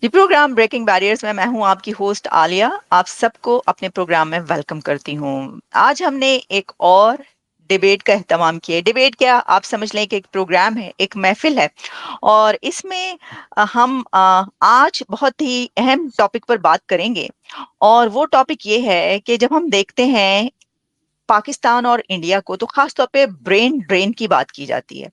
जी, programme breaking barriers में मैं हूँ आपकी होस्ट आलिया। आप सबको अपने प्रोग्राम में वेलकम करती हूँ। आज हमने एक और डिबेट का एहतमाम किया है। डिबेट क्या, आप समझ लें कि एक प्रोग्राम है, एक महफ़िल है और इसमें हम आज बहुत ही अहम टॉपिक पर बात करेंगे और वो टॉपिक ये है कि जब हम देखते हैं पाकिस्तान और इंडिया को, तो ख़ास तौर पे ब्रेन ड्रेन की बात की जाती है।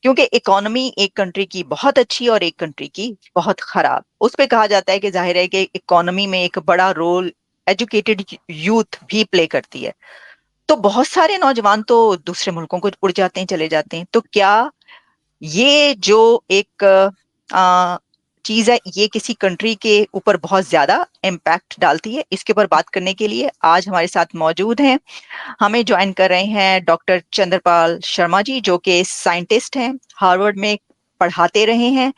क्योंकि इकोनॉमी एक कंट्री की बहुत अच्छी और एक कंट्री की बहुत खराब। उस पे कहा जाता है कि ज़ाहिर है कि इकोनॉमी में एक बड़ा रोल एजुकेटेड यूथ भी प्ले करती है। तो बहुत सारे नौजवान तो दूसरे मुल्कों को उड़ जाते हैं, चले जाते हैं। तो क्या ये जो एक चीज़ है, ये किसी कंट्री के ऊपर बहुत ज़्यादा इम्पैक्ट डालती है? इसके ऊपर बात करने के लिए आज हमारे साथ मौजूद हैं, हमें ज्वाइन कर रहे हैं डॉक्टर चंद्रपाल शर्मा जी, जो कि साइंटिस्ट हैं, हार्वर्ड में पढ़ाते रहे हैं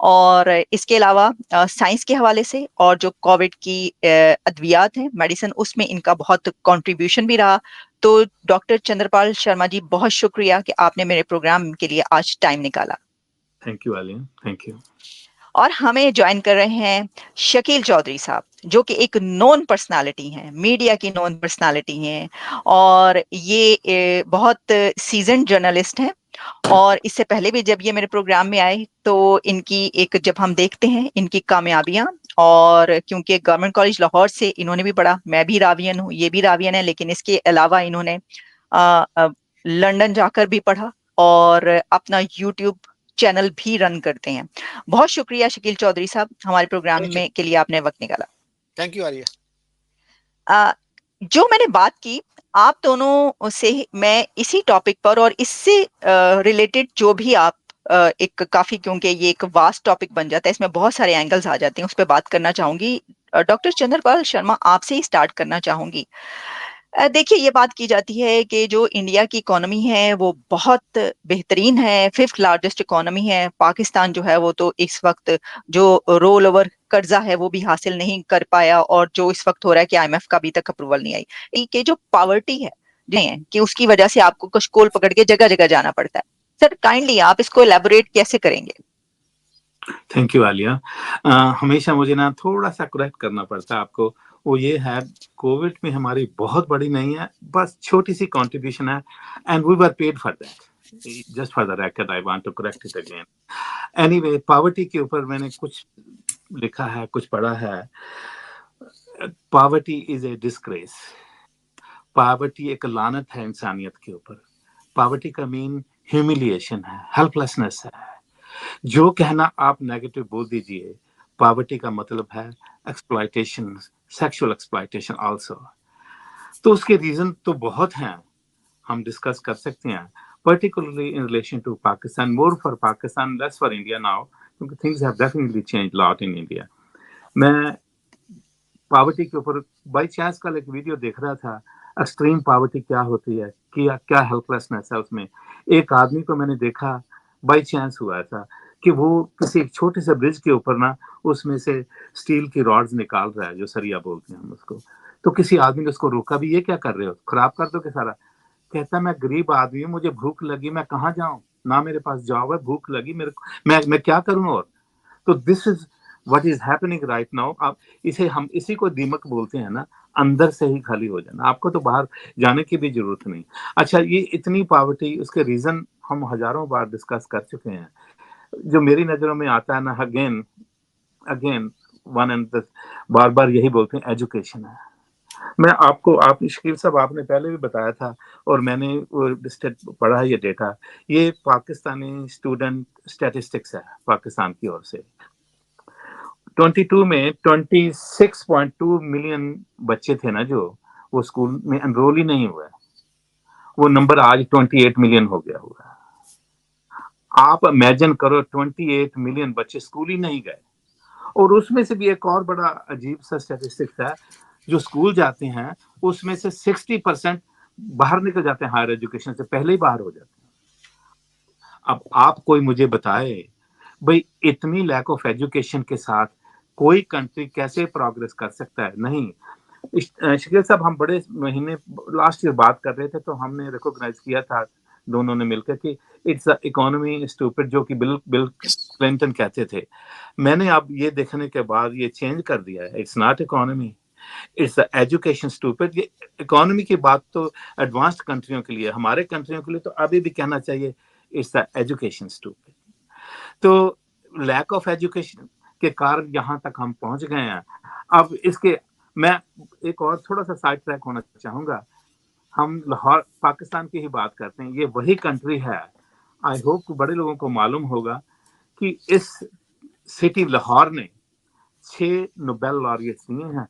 और इसके अलावा साइंस के हवाले से और जो कोविड की अद्वियात हैं, मेडिसिन, उसमें इनका बहुत कंट्रीब्यूशन भी रहा। तो डॉक्टर चंद्रपाल शर्मा जी, बहुत शुक्रिया कि आपने मेरे प्रोग्राम के लिए आज टाइम निकाला। Thank you Alia, thank you. और हमें ज्वाइन कर रहे हैं शकील चौधरी साहब, जो कि एक नोन पर्सनालिटी हैं, मीडिया की नोन पर्सनालिटी हैं और ये बहुत सीजन्ड जर्नलिस्ट हैं। और इससे पहले भी जब ये मेरे प्रोग्राम में आए तो इनकी एक, जब हम देखते हैं इनकी कामयाबियां, और क्योंकि गवर्नमेंट कॉलेज लाहौर से इन्होंने भी पढ़ा, मैं भी रावियन हूँ, ये भी रावियन है, लेकिन इसके अलावा इन्होंने अ, अ, लंदन जाकर भी पढ़ा और अपना यूट्यूब चैनल भी रन करते हैं। बहुत शुक्रिया शकील चौधरी साहब, हमारे प्रोग्राम थैंक यू। में के लिए आपने वक्त निकाला। Thank you Arya. अ, जो मैंने बात की आप दोनों से, मैं इसी टॉपिक पर और इससे रिलेटेड जो भी आप एक काफी, क्योंकि ये एक वास्ट टॉपिक बन जाता है, इसमें बहुत सारे एंगल्स आ जाते हैं, उस पर बात करना चाहूंगी। डॉक्टर चंद्रपाल शर्मा, आपसे ही स्टार्ट करना चाहूंगी। देखिए, ये बात की जाती है कि जो इंडिया की इकोनॉमी है वो बहुत बेहतरीन है, फिफ्थ लार्जेस्ट इकोनॉमी है। पाकिस्तान जो है वो तो इस वक्त जो रोल ओवर कर्जा है वो भी हासिल नहीं कर पाया, और जो इस वक्त हो रहा है कि आईएमएफ का अभी तक अप्रूवल नहीं आई, कि जो पावर्टी है नहीं है, कि उसकी वजह से आपको कशकोल पकड़ के जगह जगह जाना पड़ता है। सर, काइंडली आप इसको एलैबोरेट कैसे करेंगे? Thank you Alia. हमेशा मुझे ना थोड़ा सा करेक्ट करना पड़ता है आपको। वो ये है, कोविड में हमारी बहुत बड़ी नहीं है, बस छोटी सी कंट्रीब्यूशन है, and we were paid for that. Just for the record I want to correct it again. Anyway, poverty के ऊपर मैंने कुछ लिखा है, कुछ पढ़ा है। Poverty is a disgrace. Poverty एक लानत है इंसानियत के ऊपर। पॉवर्टी का मीन ह्यूमिलिएशन है, हेल्पलेसनेस है। जो कहना आप नेगेटिव बोल दीजिए, पॉवर्टी का मतलब है एक्सप्लॉयटेशन, सेक्सुअल एक्सप्लॉयटेशन आल्सो। तो उसके रीजन तो बहुत हैं, हम डिस्कस कर सकते हैं, particularly in relation to Pakistan, more for Pakistan, less for India now, क्योंकि things have definitely change lot in India. मैं पॉवर्टी के ऊपर बाई चांस कल एक वीडियो देख रहा था, एक्सट्रीम पॉवर्टी क्या होती है, क्या क्या हेल्पलेसनेस है उसमें। एक आदमी को मैंने देखा, बाई चांस हुआ था कि वो किसी एक छोटे से ब्रिज के ऊपर ना, उसमें से स्टील की रॉड्स निकाल रहा है, जो सरिया बोलते हैं हम उसको। तो किसी आदमी ने उसको रोका भी, ये क्या कर रहे हो, खराब कर दो के सारा। कहता, मैं गरीब आदमी हूँ, मुझे भूख लगी, मैं कहाँ जाऊँ, ना मेरे पास जॉब है, भूख लगी मेरे को, मैं क्या करूँ। और तो this is what is happening right now. आप इसे, हम इसी को दीमक बोलते हैं ना, अंदर से ही खाली हो जाना, आपको तो बाहर जाने की भी जरूरत नहीं। अच्छा, ये इतनी पॉवर्टी, उसके रीजन हम हजारों बार डिस्कस कर चुके हैं। जो मेरी नजरों में आता है ना, अगेन अगेन वन एंड बार बार यही बोलते हैं, एजुकेशन है। मैं आपको, आप शकील साहब, आपने पहले भी बताया था और मैंने पढ़ा है ये डेटा। ये पाकिस्तानी स्टूडेंट स्टैटिस्टिक्स है पाकिस्तान की ओर से। 22 में 26.2 मिलियन बच्चे थे ना, जो वो स्कूल में एनरोल ही नहीं हुए। वो नंबर आज 28 मिलियन हो गया हुआ। आप इमेजिन करो, 28 मिलियन बच्चे स्कूल ही नहीं गए। और उसमें से भी एक और बड़ा अजीब सा स्टैटिस्टिक्स है, जो स्कूल जाते हैं उसमें से 60% बाहर निकल जाते हैं, हायर एजुकेशन से पहले ही बाहर हो जाते हैं। अब आप कोई मुझे बताए, भाई इतनी लैक ऑफ एजुकेशन के साथ कोई कंट्री कैसे प्रोग्रेस कर सकता है? नहीं। शकील साहब, हम बड़े महीने लास्ट ईयर बात कर रहे थे, तो हमने रिकॉग्नाइज किया था दोनों ने मिलकर कि इट्स इकोनॉमी स्टूपिड, जो कि बिल बिल क्लिंटन कहते थे। मैंने अब ये देखने के बाद ये चेंज कर दिया है, it's not economy, it's the education stupid. ये इकोनॉमी की बात तो एडवांस्ड कंट्रियों के लिए, हमारे कंट्रियों के लिए तो अभी भी कहना चाहिए इट्स द एजुकेशन स्टूपिड। तो लैक ऑफ एजुकेशन के कारण यहाँ तक हम पहुंच गए हैं। अब इसके मैं एक और थोड़ा सा साइड ट्रैक होना चाहूंगा। हम लाहौर पाकिस्तान की ही बात करते हैं, ये वही कंट्री है, आई होप बड़े लोगों को मालूम होगा कि इस सिटी लाहौर ने 6 नोबेल लॉरियट्स लिए हैं।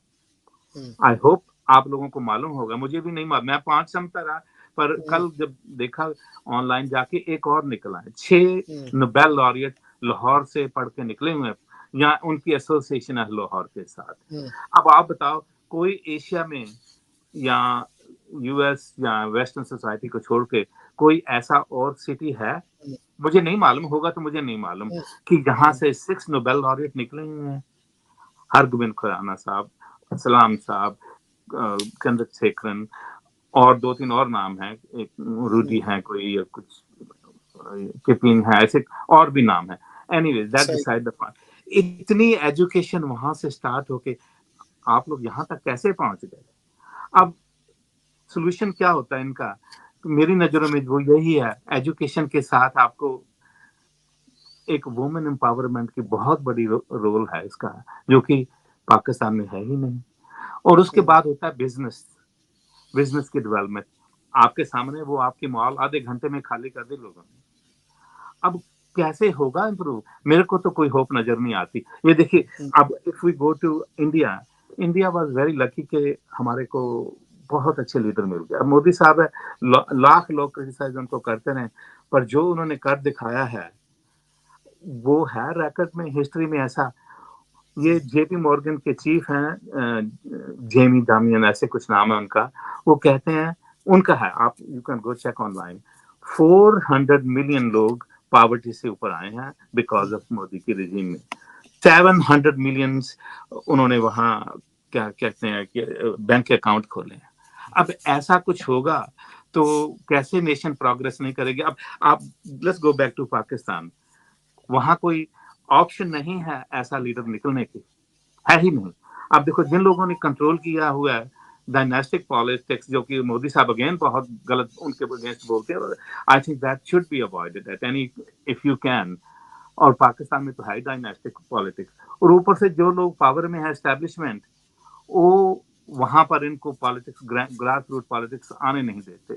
आई होप आप लोगों को मालूम होगा, मुझे भी नहीं मालूम, मैं 5 समझता रहा, पर कल जब देखा ऑनलाइन जाके एक और निकला है, 6 नोबेल लॉरियट लाहौर से पढ़ के निकले हुए हैं, या उनकी एसोसिएशन है लाहौर के साथ। अब आप बताओ, कोई एशिया में या यूएस या वेस्टर्न सोसाइटी को छोड़ के कोई ऐसा और सिटी है, मुझे नहीं मालूम, होगा तो मुझे नहीं मालूम, कि जहां से 6 नोबेल लॉरियट निकले हुए हैं। हरगोबिंद खुराना साहब, सलाम साहब, चंद्रशेखरन, और 2-3 और नाम है, एक रूडी है कोई, कुछ किपिंग है, ऐसे और भी नाम है। Anyways that decide the point. इतनी एजुकेशन वहां से स्टार्ट होके आप लोग यहाँ तक कैसे पहुंच गए? अब सोल्यूशन क्या होता है इनका? तो मेरी नजरों में वो यही है, एजुकेशन के साथ आपको एक वुमेन एम्पावरमेंट की बहुत बड़ी रोल है इसका, जो कि पाकिस्तान में है ही नहीं। और उसके बाद होता है बिजनेस, बिजनेस की डेवलपमेंट। आपके सामने वो आपकी मॉल आधे घंटे में खाली कर दी लोगों ने। अब कैसे होगा इम्प्रूव? मेरे को तो कोई होप नजर नहीं आती। ये देखिए, अब if we go to India, India was very lucky कि हमारे को बहुत अच्छे लीडर मिल गए। अब मोदी साहब है, लाख लोग क्रिटिसाइज उनको करते रहे, पर जो उन्होंने कर दिखाया है वो है रिकॉर्ड में, हिस्ट्री में ऐसा। ये जेपी मॉर्गन के चीफ हैं, जेमी डामियन ऐसे कुछ नाम है उनका, वो कहते हैं, उनका है, आप you can go check online, 400 million लोग पॉवर्टी से ऊपर आए हैं बिकॉज ऑफ मोदी की रिजीम में। 700 मिलियन उन्होंने वहां क्या कहते हैं कि बैंक अकाउंट खोले हैं। अब ऐसा कुछ होगा तो कैसे नेशन प्रोग्रेस नहीं करेगी? अब आप let's go back to Pakistan, वहां कोई ऑप्शन नहीं है ऐसा लीडर निकलने की, है ही नहीं। अब देखो, जिन लोगों ने कंट्रोल किया हुआ है डायनेस्टिक पॉलिटिक्स, जो कि मोदी साहब अगेन बहुत गलत उनके अगेंस्ट बोलते हैं, I think that should be avoided at any if you can. और पाकिस्तान में तो है डायनेस्टिक पॉलिटिक्स, और ऊपर से जो लोग पावर में है एस्टेब्लिशमेंट, वो वहां पर इनको पॉलिटिक्स, ग्रास रूट पॉलिटिक्स आने नहीं देते।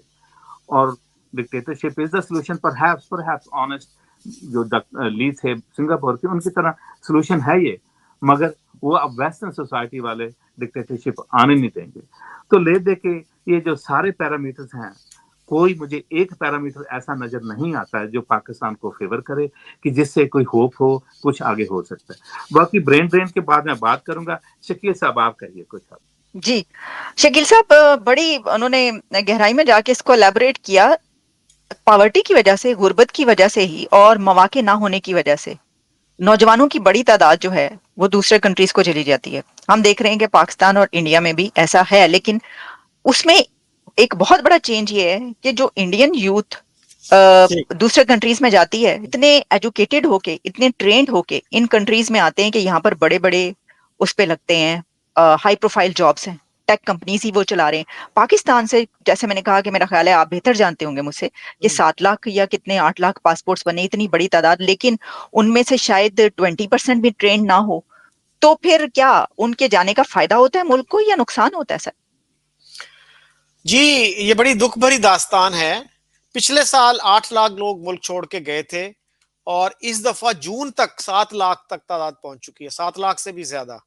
और dictatorship is the solution, perhaps honest, जो ली थे सिंगापुर के, उनकी तरह सोल्यूशन है ये, मगर वो अब वेस्टर्न सोसाइटी वाले डिक्टेटरशिप आने नहीं देंगे। तो ले दे के ये जो सारे पैरामीटर्स हैं, कोई मुझे एक पैरामीटर ऐसा नजर नहीं आता है जो पाकिस्तान को फेवर करे कि जिससे कोई होप हो, कुछ आगे हो सकता है। बाकी ब्रेन ड्रेन के बाद मैं बात करूंगा। शकील साहब, आप कहिए कुछ। जी, शकील साहब, बड़ी उन्होंने गहराई में जाके इसको एलैबोरेट किया। पॉवर्टी की वजह से, गुर्बत की वजह से ही, और मौके ना होने की वजह से नौजवानों की बड़ी तादाद जो है वो दूसरे कंट्रीज को चली जाती है। हम देख रहे हैं कि पाकिस्तान और इंडिया में भी ऐसा है, लेकिन उसमें एक बहुत बड़ा चेंज ये है कि जो इंडियन यूथ दूसरे कंट्रीज में जाती है, इतने एजुकेटेड होके, इतने ट्रेंड होके इन कंट्रीज में आते हैं कि यहाँ पर बड़े बड़े उस पे लगते हैं, हाई प्रोफाइल जॉब्स हैं, टेक कंपनीज ही वो चला रहे हैं। पाकिस्तान से, जैसे मैंने कहा कि मेरा ख्याल है आप बेहतर जानते होंगे मुझसे, कि 7 लाख या कितने 8 लाख पासपोर्ट्स बने, इतनी बड़ी तादाद, लेकिन उनमें से शायद 20% भी ट्रेंड ना हो। तो फिर क्या उनके जाने का फायदा होता है मुल्क को, या नुकसान होता है सर? जी, ये बड़ी दुख भरी दास्तान है। पिछले साल 8 लाख लोग मुल्क छोड़ के गए थे, और इस दफा जून तक 7 लाख तक तादाद पहुंच चुकी है, 7 लाख से भी ज्यादा।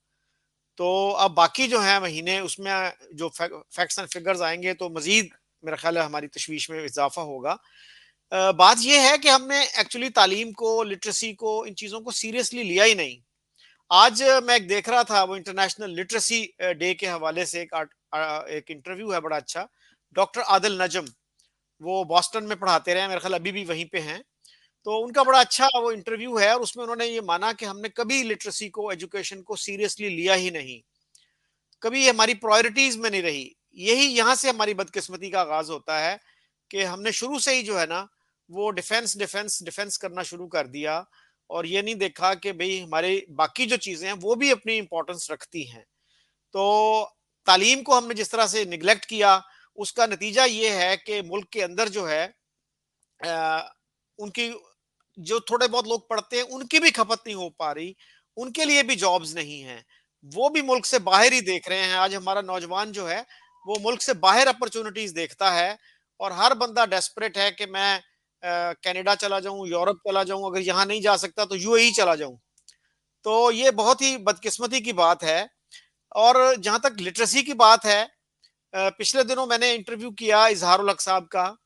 तो अब बाकी जो है महीने, उसमें जो फैक्ट्स एंड फिगर्स आएंगे तो मजीद मेरा ख्याल है हमारी तशवीश में इजाफा होगा। बात यह है कि हमने एक्चुअली तालीम को, लिटरेसी को, इन चीजों को सीरियसली लिया ही नहीं। आज मैं एक देख रहा था, वो इंटरनेशनल लिटरेसी डे के हवाले से एक इंटरव्यू है बड़ा अच्छा। डॉक्टर आदिल नजम, वो बॉस्टन में पढ़ाते रहे, मेरे ख्याल अभी भी वहीं पे हैं। तो उनका बड़ा अच्छा वो इंटरव्यू है, और उसमें उन्होंने ये माना कि हमने कभी लिटरेसी को, एजुकेशन को सीरियसली लिया ही नहीं, कभी हमारी प्रायोरिटीज में नहीं रही। यही यहाँ से हमारी बदकिस्मती का आगाज होता है कि हमने शुरू से ही जो है ना वो डिफेंस डिफेंस डिफेंस करना शुरू कर दिया, और ये नहीं देखा कि भाई हमारे बाकी जो चीजें हैं वो भी अपनी इंपॉर्टेंस रखती हैं। तो तालीम को हमने जिस तरह से निगलेक्ट किया, उसका नतीजा ये है कि मुल्क के अंदर जो है उनकी जो थोड़े बहुत लोग पढ़ते हैं उनकी भी खपत नहीं हो पा रही, उनके लिए भी जॉब्स नहीं है, वो भी मुल्क से बाहर ही देख रहे हैं। आज हमारा नौजवान जो है वो मुल्क से बाहर अपॉर्चुनिटीज देखता है, और हर बंदा डेस्परेट है कि मैं कनाडा चला जाऊं, यूरोप चला जाऊं, अगर यहाँ नहीं जा सकता तो यूएई चला जाऊं। तो ये बहुत ही बदकिस्मती की बात है। और जहां तक लिटरेसी की बात है, पिछले दिनों मैंने इंटरव्यू किया इजहारुल हक साहब का।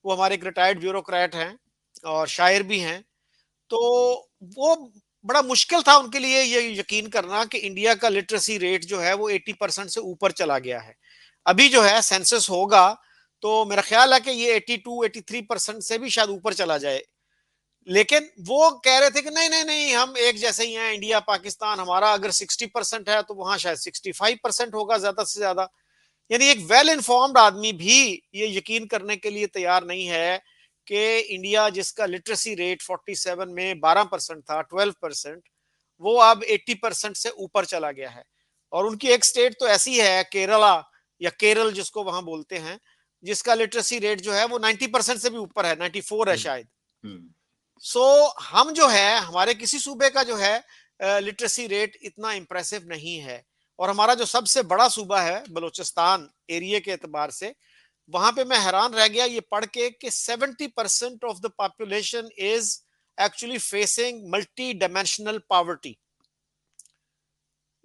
वो हमारे एक रिटायर्ड ब्यूरोक्रेट हैं और शायर भी हैं। तो वो बड़ा मुश्किल था उनके लिए ये यकीन करना कि इंडिया का लिटरेसी रेट जो है वो 80% से ऊपर चला गया है। अभी जो है सेंसस होगा तो मेरा ख्याल है कि ये 82-83% से भी शायद ऊपर चला जाए। लेकिन वो कह रहे थे कि नहीं नहीं नहीं, हम एक जैसे ही हैं, इंडिया पाकिस्तान, हमारा अगर 60% है तो वहां शायद 65% होगा ज्यादा से ज्यादा। यानी एक वेल इन्फॉर्म्ड आदमी भी ये यकीन करने के लिए तैयार नहीं है कि इंडिया जिसका लिटरेसी रेट 47 में 12% था, 12%, वो अब 80% से ऊपर चला गया है। और उनकी एक स्टेट तो ऐसी है केरला, या केरल जिसको वहां बोलते हैं, जिसका लिटरेसी रेट जो है वो 90% से भी ऊपर है, 94 है शायद। सो हम जो है हमारे किसी सूबे का जो है लिटरेसी रेट इतना इंप्रेसिव नहीं है। और हमारा जो सबसे बड़ा सूबा है बलूचिस्तान एरिया के एतबार से, वहां पे मैं हैरान रह गया ये पढ़ के कि 70% of the population is actually facing multi dimensional poverty.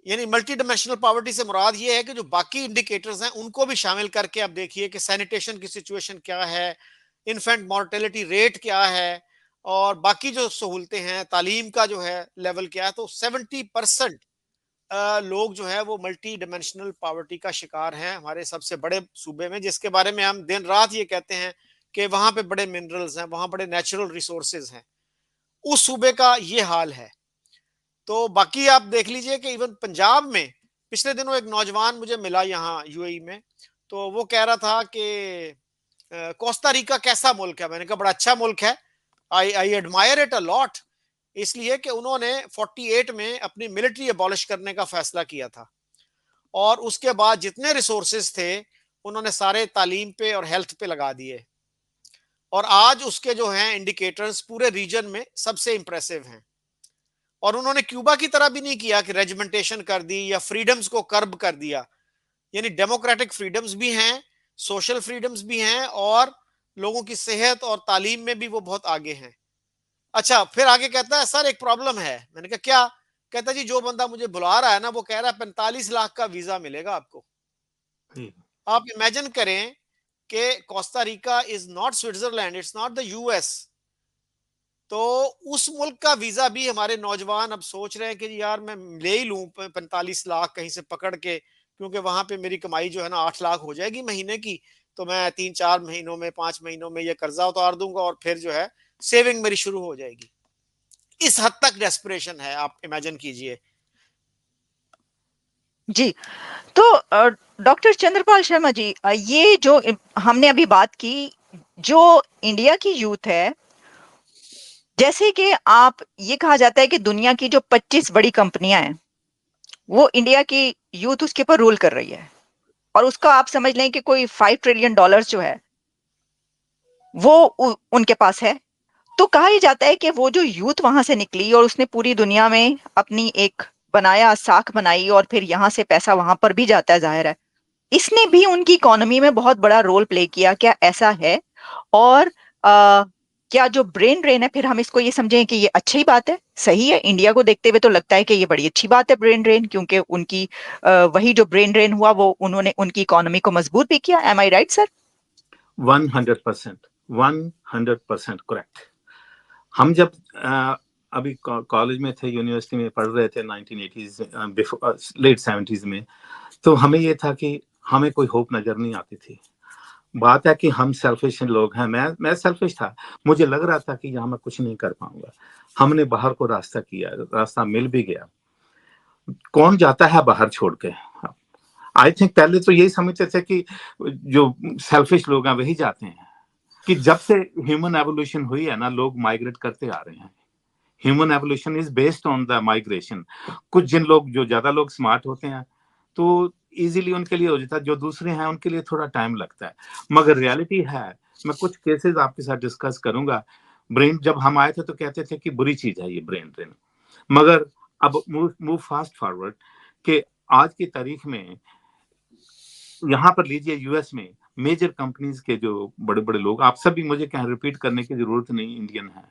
यानी मल्टी डायमेंशनल पॉवर्टी से मुराद ये है कि जो बाकी इंडिकेटर्स हैं उनको भी शामिल करके आप देखिए कि सैनिटेशन की सिचुएशन क्या है, इन्फेंट मॉर्टेलिटी रेट क्या है, और बाकी जो सहूलतें हैं, तालीम का जो है लेवल क्या है। तो 70% लोग जो है वो मल्टी डायमेंशनल पॉवर्टी का शिकार हैं हमारे सबसे बड़े सूबे में, जिसके बारे में हम दिन रात ये कहते हैं कि वहां पे बड़े मिनरल्स हैं, वहां बड़े नेचुरल रिसोर्सेज हैं। उस सूबे का ये हाल है। तो बाकी आप देख लीजिए कि इवन पंजाब में पिछले दिनों एक नौजवान मुझे मिला यहाँ यूएई में, तो वो कह रहा था कि कोस्टा रिका कैसा मुल्क है। मैंने कहा बड़ा अच्छा मुल्क है, I admire it a lot, इसलिए कि उन्होंने 48 में अपनी मिलिट्री अबॉलिश करने का फैसला किया था, और उसके बाद जितने रिसोर्सेज थे उन्होंने सारे तालीम पे और हेल्थ पे लगा दिए, और आज उसके जो हैं इंडिकेटर्स पूरे रीजन में सबसे इंप्रेसिव हैं। और उन्होंने क्यूबा की तरह भी नहीं किया कि रेजिमेंटेशन कर दी या फ्रीडम्स को कर्ब कर दिया। यानी डेमोक्रेटिक फ्रीडम्स भी हैं, सोशल फ्रीडम्स भी हैं, और लोगों की सेहत और तालीम में भी वो बहुत आगे हैं। अच्छा, फिर आगे कहता है सर एक प्रॉब्लम है। मैंने कहा क्या? कहता जी जो बंदा मुझे बुला रहा है ना वो कह रहा है 45 लाख का वीजा मिलेगा आपको। आप इमेजिन करें कि Costa Rica is not Switzerland, it's not the US. तो उस मुल्क का वीजा भी हमारे नौजवान अब सोच रहे हैं कि यार मैं ले ही लूं 45 लाख कहीं से पकड़ के, क्योंकि वहां पे मेरी कमाई जो है ना 8 लाख हो जाएगी महीने की, तो मैं 3-4 महीनों में 5 महीनों में ये कर्जा उतार दूंगा और फिर जो है सेविंग मेरी शुरू हो जाएगी। इस हद तक डेस्परेशन है, आप इमेजिन कीजिए। जी, तो डॉक्टर चंद्रपाल शर्मा जी, ये जो हमने अभी बात की, जो इंडिया की यूथ है, जैसे कि आप ये कहा जाता है कि दुनिया की जो 25 बड़ी कंपनियां हैं वो इंडिया की यूथ उसके ऊपर रूल कर रही है, और उसका आप समझ लें कि कोई $5 ट्रिलियन जो है वो उनके पास है। तो कहा ही जाता है कि वो जो यूथ वहां से निकली और उसने पूरी दुनिया में अपनी एक बनाया, साख बनाई, और फिर यहाँ से पैसा वहां पर भी जाता है, जाहिर है इसने भी उनकी इकोनॉमी में बहुत बड़ा रोल प्ले किया। क्या ऐसा है? और क्या जो ब्रेन ड्रेन है, फिर हम इसको ये समझें कि ये अच्छी बात है, सही है? इंडिया को देखते हुए तो लगता है कि ये बड़ी अच्छी बात है ब्रेन ड्रेन, क्योंकि उनकी वही जो ब्रेन ड्रेन हुआ वो उन्होंने उनकी इकोनॉमी को मजबूत भी किया। एम आई राइट सर? 100% करेक्ट। हम जब अभी कॉलेज में थे, यूनिवर्सिटी में पढ़ रहे थे 1980s लेट 70s में, तो हमें ये था कि हमें कोई होप नजर नहीं आती थी। बात है कि हम सेल्फिश लोग हैं, मैं सेल्फिश था, मुझे लग रहा था कि यहाँ मैं कुछ नहीं कर पाऊंगा। हमने बाहर को रास्ता किया, रास्ता मिल भी गया। कौन जाता है बाहर छोड़ के? आई थिंक पहले तो यही समझते थे कि जो सेल्फिश लोग हैं वही जाते हैं, कि जब से ह्यूमन एवोल्यूशन हुई है ना, लोग माइग्रेट करते आ रहे हैं। Human evolution is based on the migration. कुछ जिन लोग, जो ज्यादा लोग स्मार्ट होते हैं तो इजीली उनके लिए हो जाता है, जो दूसरे हैं उनके लिए थोड़ा टाइम लगता है। मगर रियलिटी है, मैं कुछ केसेस आपके साथ डिस्कस करूंगा। ब्रेन, जब हम आए थे तो कहते थे कि बुरी चीज है ये ब्रेन ड्रेन, मगर अब मूव फास्ट फॉरवर्ड कि आज की तारीख में यहाँ पर लीजिए यूएस में मेजर कंपनीज के जो बड़े बड़े लोग, आप सभी, मुझे क्या रिपीट करने की जरूरत नहीं, इंडियन है।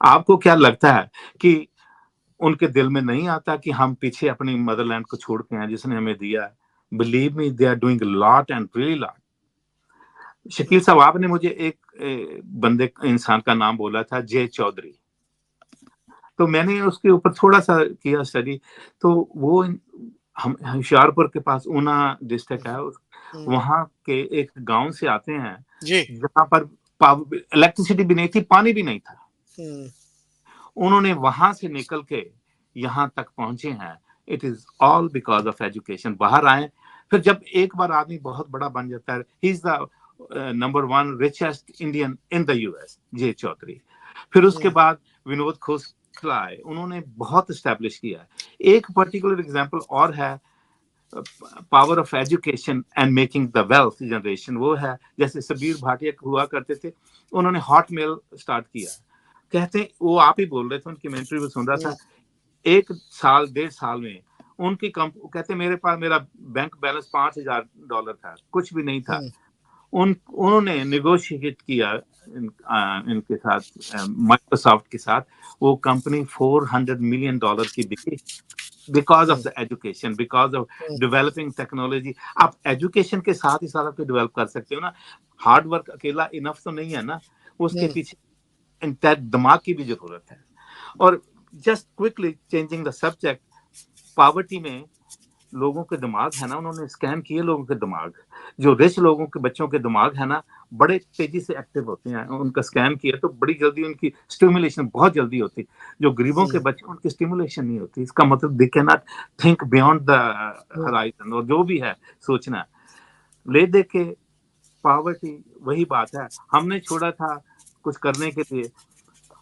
आपको क्या लगता है कि उनके दिल में नहीं आता कि हम पीछे अपनी मदरलैंड को छोड़ के आए जिसने हमें दिया? Believe me, they are doing lot and really lot. Shakeel साहब, आपने मुझे एक बंदे इंसान का नाम बोला था, जे चौधरी। तो मैंने उसके ऊपर थोड़ा सा किया स्टडी। तो वो हम होशियारपुर के पास ऊना डिस्ट्रिक्ट है, वहां के एक गांव से आते हैं जहां पर इलेक्ट्रिसिटी भी नहीं थी, पानी भी नहीं था। उन्होंने वहां से निकल के यहाँ तक पहुंचे हैं। It is all because of education. बाहर आए, फिर जब एक बार आदमी बहुत बड़ा बन जाता है, he is the number 1 richest Indian in the US, J Chaudhary. फिर उसके बाद विनोद खोसला आए, उन्होंने बहुत स्टैब्लिश किया। एक पर्टिकुलर एग्जांपल और है, power of education and making the wealth generation, वो है जैसे सबीर भाटिया हुआ करते थे, उन्होंने हॉटमेल स्टार्ट किया। कहते हैं, वो आप ही बोल रहे थे, उनकी मेंटरी में सुन रहा था, 1 साल 1.5 साल में उनकी कहते मेरे पास, मेरा बैंक बैलेंस $5,000 था, कुछ भी नहीं था। उन्होंने नेगोशिएट किया इनके साथ, माइक्रोसॉफ्ट के साथ, वो कंपनी $400 मिलियन की बिकी, because of the education, because of developing technology. आप एजुकेशन के साथ ही सारा कुछ डेवलप कर सकते हो ना। हार्ड वर्क अकेला इनफ तो नहीं है ना, उसके पीछे दिमाग की भी जरूरत है। और just quickly changing the subject, poverty में लोगों के दिमाग है ना, उन्होंने स्कैन किए लोगों के दिमाग। जो रिच लोगों के बच्चों के दिमाग है ना, बड़े तेजी से एक्टिव होते हैं। उनका स्कैन किया तो बड़ी जल्दी उनकी स्टिमुलेशन बहुत जल्दी होती। जो गरीबों के बच्चे, उनकी स्टिमुलेशन नहीं होती। इसका मतलब they can not think beyond the horizon, और जो भी है सोचना ले दे के। पॉवर्टी वही बात है, हमने छोड़ा था कुछ करने के लिए।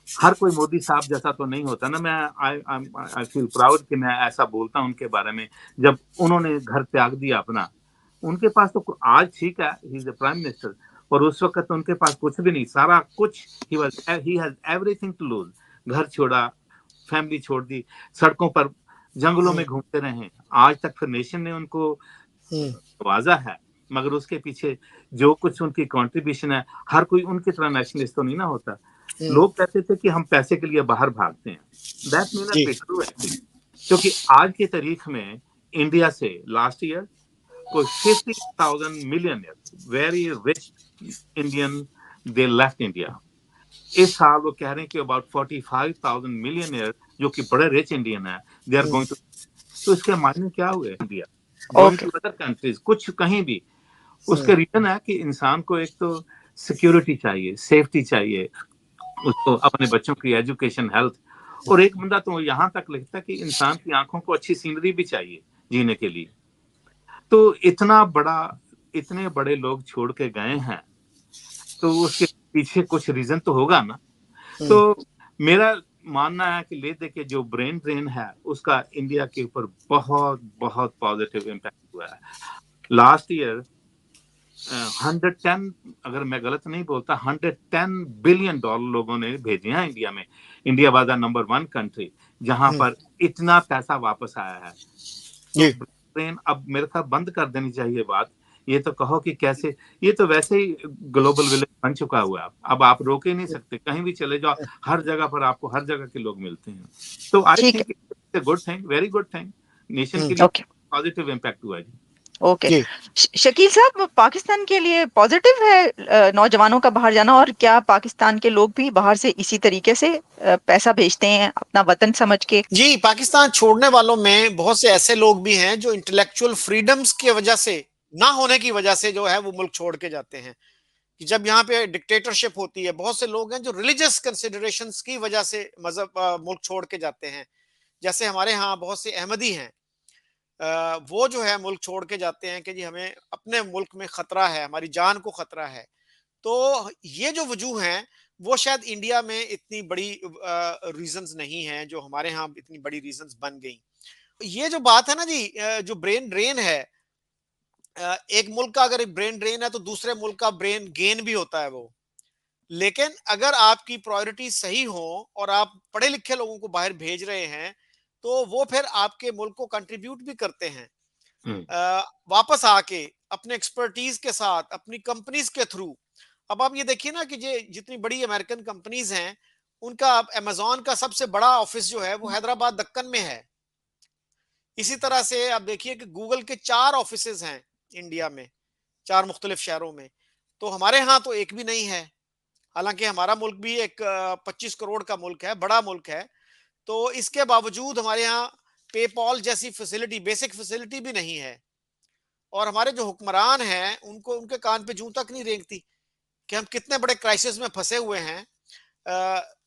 हर कोई मोदी साहब जैसा तो नहीं होता ना। मैं आई फील प्राउड कि मैं ऐसा बोलता हूं उनके बारे में। जब उन्होंने घर त्याग दिया अपना, उनके पास तो आज ठीक है, he is the prime minister, और उस वक्त तो उनके पास कुछ भी नहीं, सारा कुछ, he has everything to lose. घर छोड़ा, फैमिली छोड़ दी, सड़कों पर जंगलों में घूमते रहे। आज तक फिर नेशन ने उनको नवाजा है, मगर उसके पीछे जो कुछ उनकी कंट्रीब्यूशन है, हर कोई उनकी तरह नेशनलिस्ट तो नहीं ना होता। लोग कहते थे कि हम पैसे के लिए बाहर भागते हैं, that may not be true actually. क्योंकि आज की तारीख में इंडिया से लास्ट ईयर कोई 50,000 millionaire very rich Indian they left India. इस साल वो कह रहे हैं कि अबाउट 45,000 मिलियनर जो कि बड़े रिच इंडियन है, दे आर गोइंग टू। तो इसके मायने क्या हुए? India going to other countries, कुछ कहीं भी। उसके रीजन है कि इंसान को एक तो सिक्योरिटी चाहिए, सेफ्टी चाहिए, उसको अपने बच्चों की एजुकेशन, हेल्थ। और एक बंदा तो यहाँ तक लिखता है कि इंसान की आंखों को अच्छी सीनरी भी चाहिए जीने के लिए। तो इतना बड़ा, इतने बड़े लोग छोड़ के गए हैं, तो उसके पीछे कुछ रीजन तो होगा ना। तो मेरा मानना है कि ले दे के जो ब्रेन ड्रेन है, उसका इंडिया के ऊपर बहुत बहुत पॉजिटिव इम्पैक्ट हुआ है। लास्ट ईयर 110, अगर मैं गलत नहीं बोलता, $110 बिलियन लोगों ने भेजे हैं इंडिया में। India was the number 1 country जहां पर इतना पैसा वापस आया है। तो ट्रेन अब मेरे ख्याल बंद कर देनी चाहिए बात। ये तो कहो कि कैसे, ये तो वैसे ही ग्लोबल विलेज बन चुका हुआ है। अब आप रोक ही नहीं सकते, कहीं भी चले जाओ, हर जगह पर आपको हर जगह के लोग मिलते हैं। तो I think it's a good thing, very good thing, nation के लिए पॉजिटिव इम्पैक्ट हुआ है जी। ओके शकील साहब, पाकिस्तान के लिए पॉजिटिव है नौजवानों का बाहर जाना, और क्या पाकिस्तान के लोग भी बाहर से इसी तरीके से पैसा भेजते हैं अपना वतन समझ के? जी, पाकिस्तान छोड़ने वालों में बहुत से ऐसे लोग भी हैं जो इंटेलेक्चुअल फ्रीडम्स की वजह से, ना होने की वजह से जो है वो मुल्क छोड़ के जाते हैं। कि जब यहाँ पे डिक्टेटरशिप होती है, बहुत से लोग हैं जो रिलीजियस कंसिडरेशंस की वजह से मजहब मुल्क छोड़ के जाते हैं। जैसे हमारे यहाँ बहुत से अहमदी हैं, वो जो है मुल्क छोड़ के जाते हैं कि जी हमें अपने मुल्क में खतरा है, हमारी जान को खतरा है। तो ये जो वजूह हैं वो शायद इंडिया में इतनी बड़ी रीजंस नहीं हैं जो हमारे यहाँ इतनी बड़ी रीजंस बन गई। ये जो बात है ना जी, जो ब्रेन ड्रेन है, एक मुल्क का अगर ब्रेन ड्रेन है तो दूसरे मुल्क का ब्रेन गेन भी होता है वो। लेकिन अगर आपकी प्रायोरिटी सही हो और आप पढ़े लिखे लोगों को बाहर भेज रहे हैं तो वो फिर आपके मुल्क को कंट्रीब्यूट भी करते हैं। वापस आके अपने एक्सपर्टीज के साथ अपनी कंपनीज के थ्रू। अब आप ये देखिए ना कि ये जितनी बड़ी अमेरिकन कंपनीज हैं उनका अमेजोन का सबसे बड़ा ऑफिस जो है वो हैदराबाद दक्कन में है। इसी तरह से आप देखिए कि गूगल के 4 ऑफिसेज हैं इंडिया में, 4 मुख्तलिफ शहरों में। तो हमारे यहाँ तो एक भी नहीं है, हालांकि हमारा मुल्क भी एक 25 करोड़ का मुल्क है, बड़ा मुल्क है। तो इसके बावजूद हमारे यहाँ पेपॉल जैसी फैसिलिटी, बेसिक फैसिलिटी भी नहीं है। और हमारे जो हुक्मरान हैं उनको उनके कान पे जूं तक नहीं रेंगती कि हम कितने बड़े क्राइसिस में फंसे हुए हैं।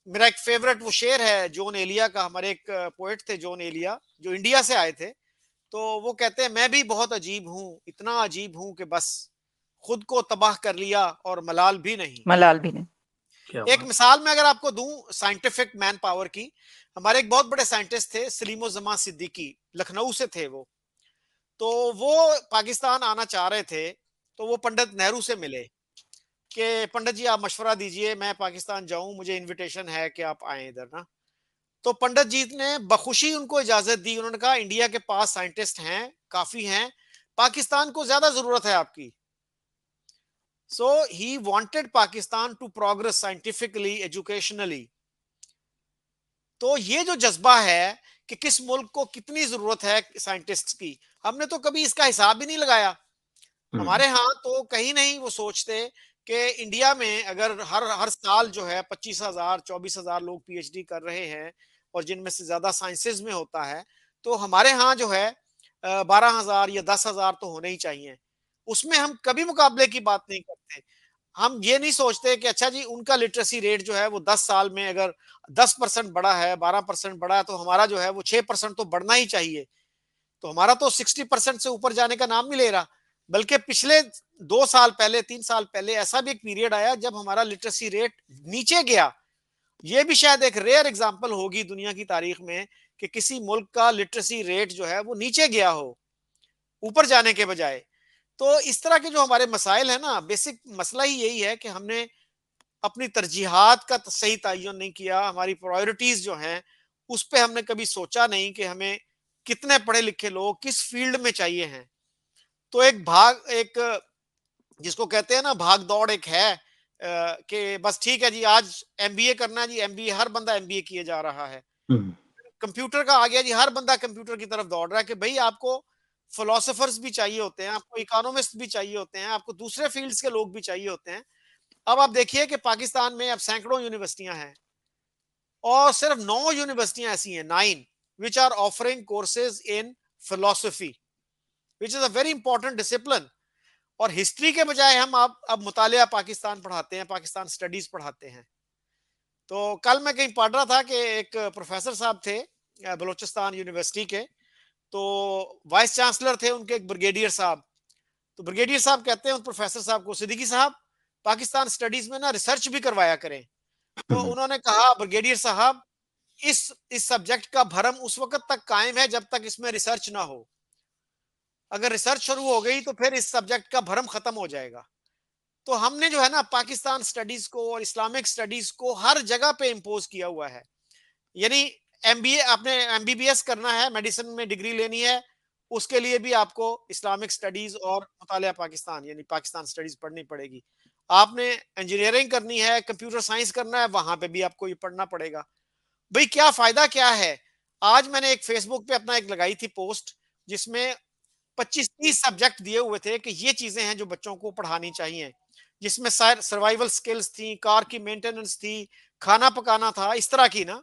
मेरा एक फेवरेट वो शेर है जॉन एलिया का, हमारे एक पोएट थे जॉन एलिया जो इंडिया से आए थे। तो वो कहते हैं मैं भी बहुत अजीब हूँ, इतना अजीब हूँ कि बस खुद को तबाह कर लिया और मलाल भी नहीं। मलाल भी नहीं। एक मिसाल में अगर आपको दूं साइंटिफिक मैन पावर की, हमारे एक बहुत बड़े साइंटिस्ट थे सलीमो जमा सिद्दीकी, लखनऊ से थे वो। तो वो पाकिस्तान आना चाह रहे थे तो वो पंडित नेहरू से मिले कि पंडित जी आप मशवरा दीजिए, मैं पाकिस्तान जाऊं, मुझे इनविटेशन है कि आप आए इधर ना। तो पंडित जी ने बखुशी उनको इजाजत दी। उन्होंने कहा इंडिया के पास साइंटिस्ट हैं, काफी हैं, पाकिस्तान को ज्यादा जरूरत है आपकी। So he wanted Pakistan to progress scientifically, educationally. तो ये जो जज्बा है कि किस मुल्क को कितनी जरूरत है साइंटिस्ट्स की, हमने तो कभी इसका हिसाब ही नहीं लगाया। हमारे यहाँ तो कहीं नहीं वो सोचते कि इंडिया में अगर हर हर साल जो है 25,000 24,000 लोग पीएचडी कर रहे हैं और जिनमें से ज्यादा साइंसेज में होता है, तो हमारे यहाँ जो है 12,000 या 10,000 तो होने ही चाहिए। उसमें हम कभी मुकाबले की बात नहीं करते। हम ये नहीं सोचते कि अच्छा जी उनका लिटरेसी रेट जो है वो 10 साल में अगर 10% बढ़ा है, 12% बढ़ा है, तो हमारा जो है वो 6% तो बढ़ना ही चाहिए। तो हमारा तो 60% से ऊपर जाने का नाम नहीं ले रहा। बल्कि पिछले 2 साल पहले, 3 साल पहले ऐसा भी एक पीरियड आया जब हमारा लिटरेसी रेट नीचे गया। ये भी शायद एक रेयर एग्जांपल होगी दुनिया की तारीख में कि किसी मुल्क का लिटरेसी रेट जो है वो नीचे गया हो, ऊपर जाने के बजाय। तो इस तरह के जो हमारे मसाइल है ना, बेसिक मसला ही यही है कि हमने अपनी तरजीहात का सही तयन नहीं किया। हमारी प्रायोरिटीज जो हैं उस पे हमने कभी सोचा नहीं कि हमें कितने पढ़े लिखे लोग किस फील्ड में चाहिए हैं। तो एक जिसको कहते हैं ना भाग दौड़ एक है कि बस ठीक है जी आज एमबीए करना है जी, एमबीए हर बंदा एमबीए किए जा रहा है। कंप्यूटर का आ गया जी, हर बंदा कंप्यूटर की तरफ दौड़ रहा है कि भाई आपको फिलोसोफर्स भी चाहिए होते हैं, आपको इकोनॉमिस्ट भी चाहिए होते हैं, आपको दूसरे फील्ड्स के लोग भी चाहिए होते हैं। अब आप देखिए कि पाकिस्तान में अब सैकड़ों यूनिवर्सिटियां हैं और सिर्फ 9 यूनिवर्सिटियां ऐसी हैं, 9, which are offering courses in philosophy, which is a very important discipline. और हिस्ट्री के बजाय हम अब मुतालिया पाकिस्तान पढ़ाते हैं, पाकिस्तान स्टडीज पढ़ाते हैं। तो कल मैं कहीं पढ़ रहा था कि एक प्रोफेसर साहब थे बलूचिस्तान यूनिवर्सिटी के, तो वाइस चांसलर थे उनके एक ब्रिगेडियर साहब। तो ब्रिगेडियर साहब कहते हैं उन प्रोफेसर साहब को, सिद्दीकी साहब पाकिस्तान स्टडीज में ना रिसर्च भी करवाया करें। तो उन्होंने कहा ब्रिगेडियर साहब इस सब्जेक्ट का भरम उस वक्त तक कायम है जब तक इसमें रिसर्च ना हो। अगर रिसर्च शुरू हो गई तो फिर इस सब्जेक्ट का भरम खत्म हो जाएगा। तो हमने जो है ना पाकिस्तान स्टडीज को और इस्लामिक स्टडीज को हर जगह पे इम्पोज किया हुआ है। यानी एमबीए, आपने एमबीबीएस करना है, मेडिसिन में डिग्री लेनी है, उसके लिए भी आपको इस्लामिक स्टडीज और मुतालिया पाकिस्तान यानी पाकिस्तान स्टडीज पढ़नी पड़ेगी। आपने इंजीनियरिंग करनी है, कंप्यूटर साइंस करना है, वहां पे भी आपको ये पढ़ना पड़ेगा। भाई क्या फायदा क्या है। आज मैंने एक फेसबुक पे अपना एक लगाई थी पोस्ट जिसमें 25-30 सब्जेक्ट दिए हुए थे कि ये चीजें हैं जो बच्चों को पढ़ानी चाहिए, जिसमें सर्वाइवल स्किल्स थी, कार की मेंटेनेंस थी, खाना पकाना था, इस तरह की ना।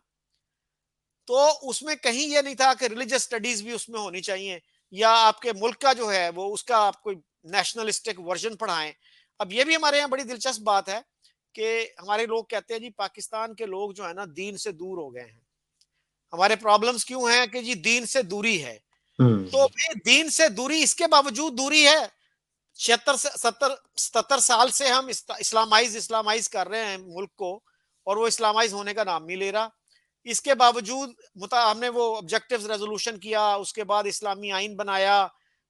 तो उसमें कहीं ये नहीं था कि रिलीजियस स्टडीज भी उसमें होनी चाहिए या आपके मुल्क का जो है वो उसका आप कोई नेशनलिस्टिक वर्जन पढ़ाएं। अब ये भी हमारे यहाँ बड़ी दिलचस्प बात है कि हमारे लोग कहते हैं जी पाकिस्तान के लोग जो है ना दीन से दूर हो गए हैं। हमारे प्रॉब्लम्स क्यों हैं कि जी दीन से दूरी है। तो फिर दीन से दूरी, इसके बावजूद दूरी है। 77 साल से हम इस्लामाइज कर रहे हैं मुल्क को, और वो इस्लामाइज होने का नाम नहीं ले रहा। इसके बावजूद हमने वो ऑब्जेक्टिव्स रेजोल्यूशन किया, उसके बाद इस्लामी आइन बनाया,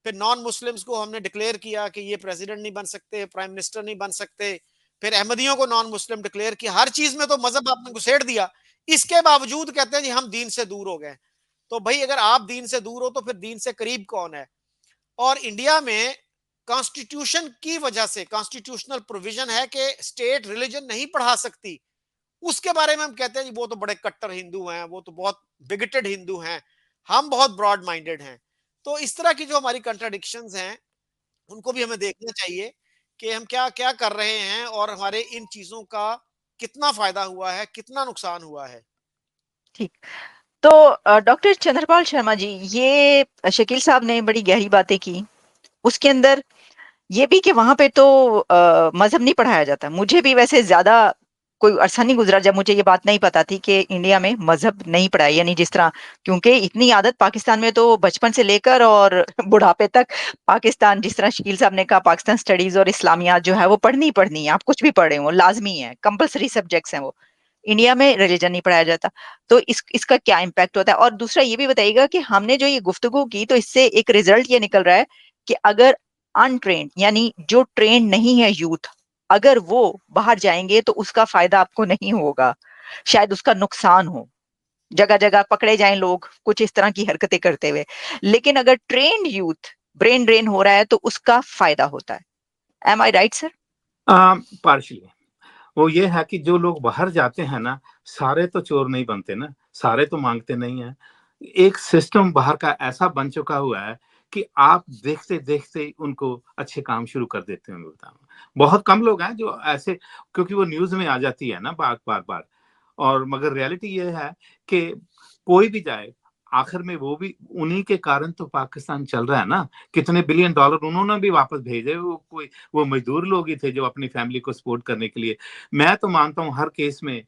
फिर नॉन मुस्लिम्स को हमने डिक्लेयर किया कि ये प्रेसिडेंट नहीं बन सकते, प्राइम मिनिस्टर नहीं बन सकते, फिर अहमदियों को नॉन मुस्लिम डिक्लेयर किया। हर चीज में तो मजहब आपने घुसेड़ दिया। इसके बावजूद कहते हैं जी हम दीन से दूर हो गए। तो भाई अगर आप दीन से दूर हो तो फिर दीन से करीब कौन है? और इंडिया में कॉन्स्टिट्यूशन की वजह से कॉन्स्टिट्यूशनल प्रोविजन है कि स्टेट रिलीजन नहीं पढ़ा सकती। उसके बारे में हम कहते हैं वो तो बड़े कट्टर हिंदू हैं, वो तो बहुत बिगटेड हिंदू हैं, हम बहुत ब्रॉड माइंडेड हैं। तो इस तरह की जो हमारी कंट्राडिक्शंस हैं उनको भी हमें देखना चाहिए कि हम क्या क्या कर रहे हैं और हमारे इन चीजों का कितना फायदा हुआ है, कितना नुकसान हुआ है। ठीक। तो डॉक्टर चंद्रपाल शर्मा जी, ये शकील साहब ने बड़ी गहरी बातें की। उसके अंदर ये भी कि वहां पे तो मजहब नहीं पढ़ाया जाता। मुझे भी वैसे ज्यादा कोई अरसा नहीं गुजरा जब मुझे ये बात नहीं पता थी कि इंडिया में मजहब नहीं पढ़ाई, यानी जिस तरह, क्योंकि इतनी आदत पाकिस्तान में तो बचपन से लेकर और बुढ़ापे तक पाकिस्तान, जिस तरह शकील साहब ने कहा, पाकिस्तान स्टडीज और इस्लामियात जो है वो पढ़नी ही पढ़नी है। आप कुछ भी पढ़े हो, लाजमी है, कंपलसरी सब्जेक्ट्स हैं वो। इंडिया में रिलीजन नहीं पढ़ाया जाता। तो इसका क्या इम्पैक्ट होता है? और दूसरा ये भी बताइएगा कि हमने जो ये गुफ्तगू की, तो इससे एक रिजल्ट ये निकल रहा है कि अगर अनट्रेंड, यानी जो ट्रेंड नहीं है यूथ, अगर वो बाहर जाएंगे तो उसका फायदा आपको नहीं होगा, शायद उसका नुकसान हो। जगह जगह पकड़े जाएं लोग कुछ इस तरह की हरकतें करते हुए। लेकिन अगर ट्रेंड यूथ ब्रेन ड्रेन हो रहा है तो उसका फायदा होता है। एम आई राइट सर? पार्शली वो ये है कि जो लोग बाहर जाते हैं ना, सारे तो चोर नहीं बनते ना, सारे तो मांगते नहीं है। एक सिस्टम बाहर का ऐसा बन चुका हुआ है कि आप देखते देखते उनको अच्छे काम शुरू कर देते हैं। मैं बताऊं, बहुत कम लोग हैं जो ऐसे, क्योंकि वो न्यूज में आ जाती है ना बार बार बार। और मगर रियलिटी ये है कि कोई भी जाए, आखिर में वो भी उन्हीं के कारण तो पाकिस्तान चल रहा है ना। कितने बिलियन डॉलर उन्होंने भी वापस भेजे, वो मजदूर लोग ही थे जो अपनी फैमिली को सपोर्ट करने के लिए। मैं तो मानता हूँ हर केस में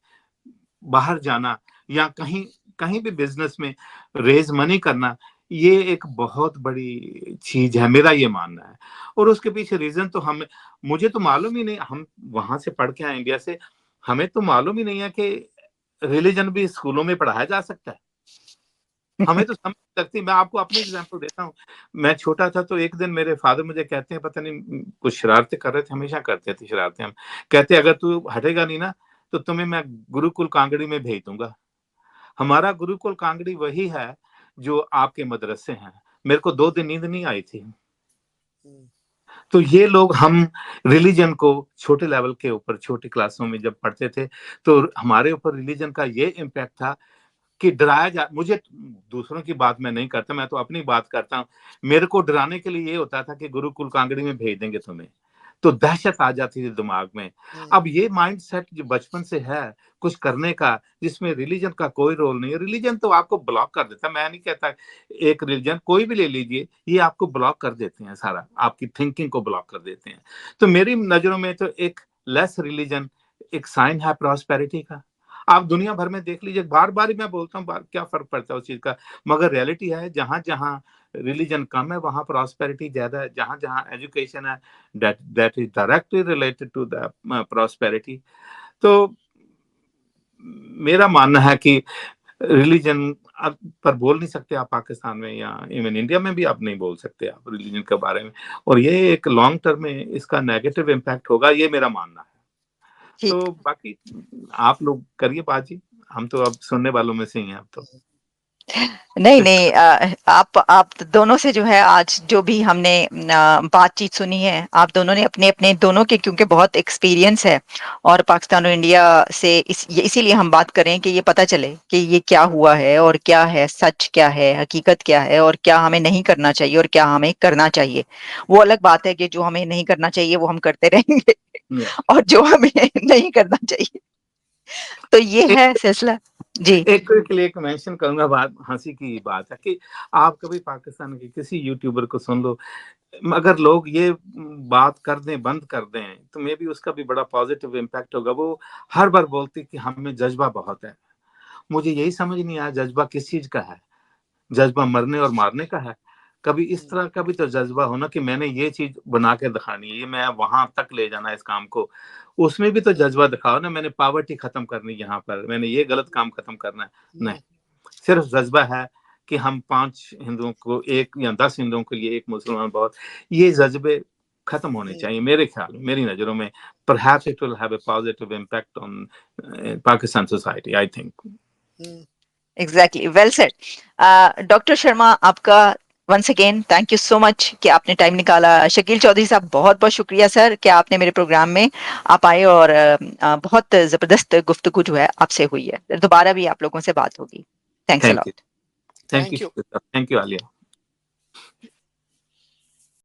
बाहर जाना या कहीं कहीं भी बिजनेस में रेज मनी करना, ये एक बहुत बड़ी चीज है, मेरा ये मानना है। और उसके पीछे रीजन तो हम, मुझे तो मालूम ही नहीं, हम वहां से पढ़ के आए इंडिया से, हमें तो मालूम ही नहीं है कि रिलीजन भी स्कूलों में पढ़ाया जा सकता है। हमें तो समझ लगती। मैं आपको अपनी एग्जांपल देता हूँ। मैं छोटा था तो एक दिन मेरे फादर मुझे कहते हैं, पता नहीं कुछ शरारतें कर रहे थे, हमेशा करते थे शरारतें हम, कहते अगर तू हटेगा नहीं ना तो तुम्हें मैं गुरुकुल कांगड़ी में भेज दूंगा। हमारा गुरुकुल कांगड़ी वही है जो आपके मदरसे हैं। मेरे को 2 दिन नींद नहीं आई थी। तो ये लोग, हम रिलीजन को छोटे लेवल के ऊपर छोटी क्लासों में जब पढ़ते थे तो हमारे ऊपर रिलीजन का ये इम्पैक्ट था कि डराया जा, मुझे दूसरों की बात मैं नहीं करता, मैं तो अपनी बात करता हूँ। मेरे को डराने के लिए ये होता था कि गुरुकुल कांगड़ी में भेज देंगे तुम्हें, तो दहशत आ जाती थी दिमाग में। अब ये माइंडसेट जो बचपन से है कुछ करने का, जिसमें रिलीजन का कोई रोल नहीं है, रिलीजन तो आपको ब्लॉक कर देता है। मैं नहीं कहता, एक रिलीजन कोई भी ले लीजिए, ये आपको ब्लॉक कर देते हैं, सारा आपकी थिंकिंग को ब्लॉक कर देते हैं। तो मेरी नजरों में तो एक लेस रिलीजन एक साइन है प्रॉस्पेरिटी का। आप दुनिया भर में देख लीजिए, बार बार ही मैं बोलता हूँ, क्या फर्क पड़ता है उस चीज का, मगर रियलिटी है जहां जहां रिलीजन कम है वहां प्रॉस्पेरिटी ज्यादा है। जहां जहां एजुकेशन है, that is directly related to the prosperity. तो मेरा मानना है कि रिलीजन पर बोल नहीं सकते आप पाकिस्तान में या इवन इंडिया में भी आप नहीं बोल सकते आप रिलीजन के बारे में। और ये एक लॉन्ग टर्म में इसका नेगेटिव इम्पैक्ट होगा, ये मेरा मानना है। ठीक। तो बाकी आप लोग करिए बातचीत, हम तो अब सुनने वालों में से ही हैं अब तो। नहीं नहीं, आप दोनों से जो है आज जो भी हमने बातचीत सुनी है, आप दोनों ने अपने अपने दोनों के, क्योंकि बहुत एक्सपीरियंस है और पाकिस्तान और इंडिया से इसीलिए हम बात करें कि ये पता चले कि ये क्या हुआ है और क्या है सच, क्या है हकीकत, क्या है और क्या हमें नहीं करना चाहिए और क्या हमें करना चाहिए। वो अलग बात है कि जो हमें नहीं करना चाहिए वो हम करते रहेंगे और जो हमें नहीं करना चाहिए, तो ये है सिलसिला। जी। एक के लिए एक मेंशन करूंगा, बात हंसी की बात है कि आप कभी पाकिस्तान के किसी यूट्यूबर को सुन लो, अगर लोग ये बात कर दें, बंद कर दें, तो मे भी उसका भी बड़ा पॉजिटिव इम्पैक्ट होगा। वो हर बार बोलती कि हम में जज्बा बहुत है। मुझे यही समझ नहीं आया जज्बा किस चीज का है। जज्बा मरने और मारने का है? कभी इस तरह का भी तो जज्बा हो ना कि मैंने ये चीज बना के दिखानी है, ये मैं वहां तक ले जाना है इस काम को, उसमें भी तो जज्बा दिखाओ ना, मैंने पॉवर्टी खत्म करनी यहाँ पर, मैंने ये गलत काम खत्म करना है। नहीं, सिर्फ जज्बा है कि हम 5 हिंदुओं को एक या 10 हिंदुओं के लिए एक मुसलमान बहुत, ये जज्बे खत्म होने चाहिए मेरे ख्याल में, मेरी नजरों में। Perhaps it will have a positive impact on Pakistan society, I think. Exactly, well said. Doctor Sharma, आपका once again thank you so much कि आपने टाइम निकाला। शकील चौधरी साहब, बहुत बहुत शुक्रिया सर कि आपने मेरे प्रोग्राम में आप आए, और बहुत जबरदस्त गुफ्तगू जो है आपसे हुई है। दोबारा भी आप लोगों से बात होगी। Thanks a lot. Thank you, Alia.